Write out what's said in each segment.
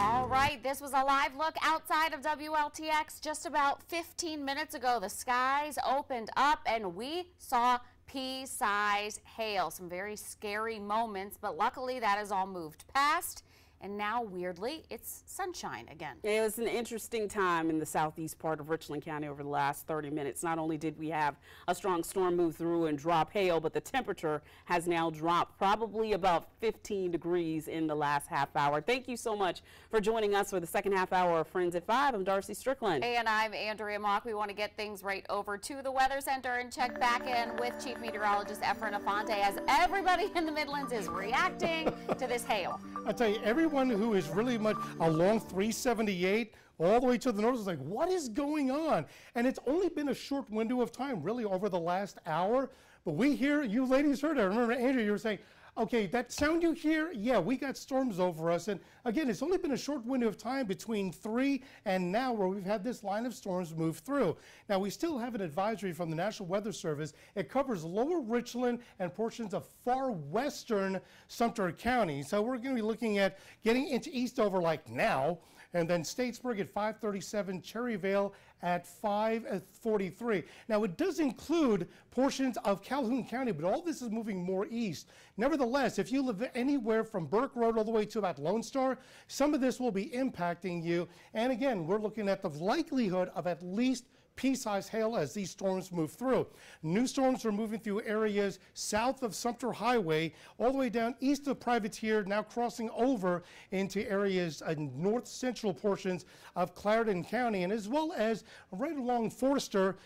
All right, this was a live look outside of WLTX just about 15 minutes ago. The skies opened up and we saw pea-size hail. Some very scary moments, but luckily that has all moved past. And now, weirdly, it's sunshine again. It was an interesting time in the southeast part of Richland County over the last 30 minutes. Not only did we have a strong storm move through and drop hail, but the temperature has now dropped probably about 15 degrees in the last half hour. Thank you so much for joining us for the second half hour of Friends at 5. I'm Darcy Strickland. And I'm Andrea Mock. We want to get things right over to the Weather Center and check back in with Chief Meteorologist Efren Afonte as everybody in the Midlands is reacting to this hail. I tell you, everyone who is really much along 378 all the way to the north is like, what is going on? And it's only been a short window of time, really, over the last hour. But we hear, you ladies heard it. I remember, Andrea, you were saying, okay, that sound you hear, yeah, we got storms over us. And again, it's only been a short window of time between 3 and now where we've had this line of storms move through. Now, we still have an advisory from the National Weather Service. It covers lower Richland and portions of far western Sumter County. So we're going to be looking at getting into Eastover like now, and then Statesburg at 537, Cherryvale at 543. Now, it does include portions of Calhoun County, but all this is moving more east. Nevertheless, if you live anywhere from Burke Road all the way to about Lone Star, some of this will be impacting you. And again, we're looking at the likelihood of at least pea-sized hail as these storms move through. New storms are moving through areas south of Sumter Highway, all the way down east of Privateer, now crossing over into areas in north central portions of Clarendon County, and as well as right along Forster,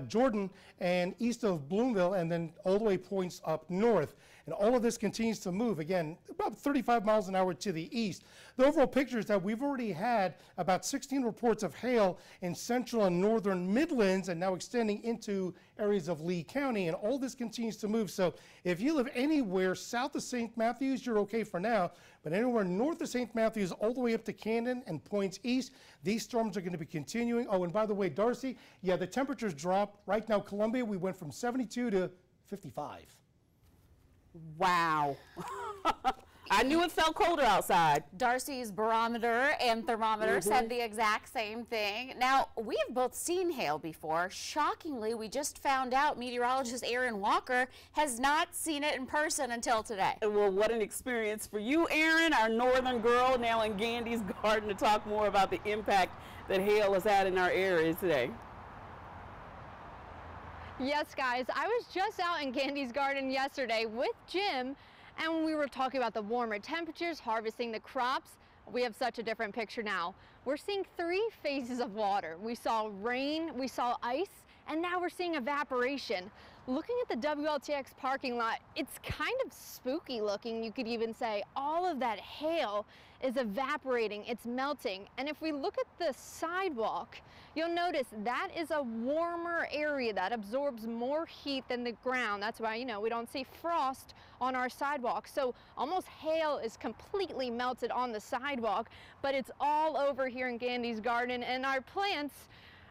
Jordan, and east of Bloomville, and then all the way points up north. And all of this continues to move, again, about 35 miles an hour to the east. The overall picture is that we've already had about 16 reports of hail in central and northern Midlands and now extending into areas of Lee County, and all this continues to move. So if you live anywhere south of St. Matthews, you're okay for now, but anywhere north of St. Matthews all the way up to Camden and points east, these storms are going to be continuing. Oh, and by the way, Darcy, yeah, the temperatures dropped. Right now, Columbia, we went from 72 to 55. Wow. I knew it felt colder outside. Darcy's barometer and thermometer said the exact same thing. Now, we've both seen hail before. Shockingly, we just found out meteorologist Aaron Walker has not seen it in person until today. Well, what an experience for you, Aaron, our northern girl, now in Gandy's Garden, to talk more about the impact that hail has had in our area today. Yes, guys, I was just out in Gandy's Garden yesterday with Jim, and we were talking about the warmer temperatures, harvesting the crops. We have such a different picture now. We're seeing 3 phases of water. We saw rain, we saw ice, and now we're seeing evaporation. Looking at the WLTX parking lot, it's kind of spooky looking, you could even say. All of that hail is evaporating, it's melting. And if we look at the sidewalk, you'll notice that is a warmer area that absorbs more heat than the ground. That's why, you know, we don't see frost on our sidewalk. So almost hail is completely melted on the sidewalk, but it's all over here in Gandy's Garden, and our plants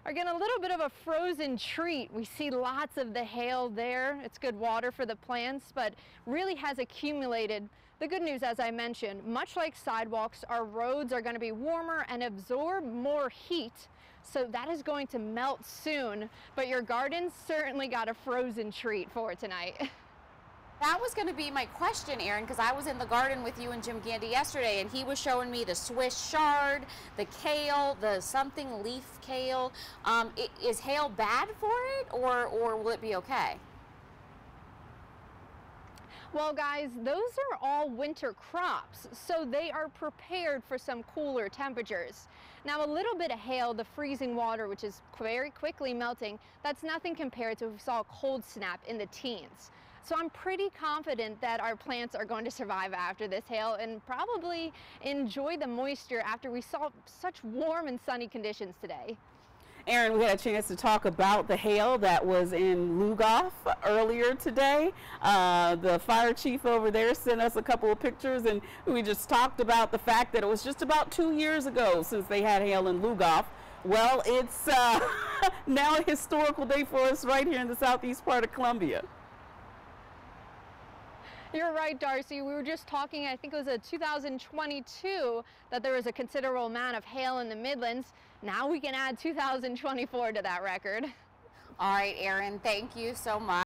are getting a little bit of a frozen treat. We see lots of the hail there. It's good water for the plants, but really has accumulated. The good news, as I mentioned, much like sidewalks, our roads are going to be warmer and absorb more heat. So that is going to melt soon, but your garden certainly got a frozen treat for tonight. That was going to be my question, Aaron, because I was in the garden with you and Jim Gandy yesterday, and he was showing me the Swiss chard, the kale, the something leaf kale. Is hail bad for it, or will it be okay? Well, guys, those are all winter crops, so they are prepared for some cooler temperatures. Now, a little bit of hail, the freezing water, which is very quickly melting, that's nothing compared to if we saw a cold snap in the teens. So I'm pretty confident that our plants are going to survive after this hail and probably enjoy the moisture after we saw such warm and sunny conditions today. Aaron, we had a chance to talk about the hail that was in Lugoff earlier today. The fire chief over there sent us a couple of pictures, and we just talked about the fact that it was just about 2 years ago since they had hail in Lugoff. Well, it's now a historical day for us right here in the southeast part of Columbia. You're right, Darcy. We were just talking, I think it was a 2022, that there was a considerable amount of hail in the Midlands. Now we can add 2024 to that record. All right, Erin, thank you so much.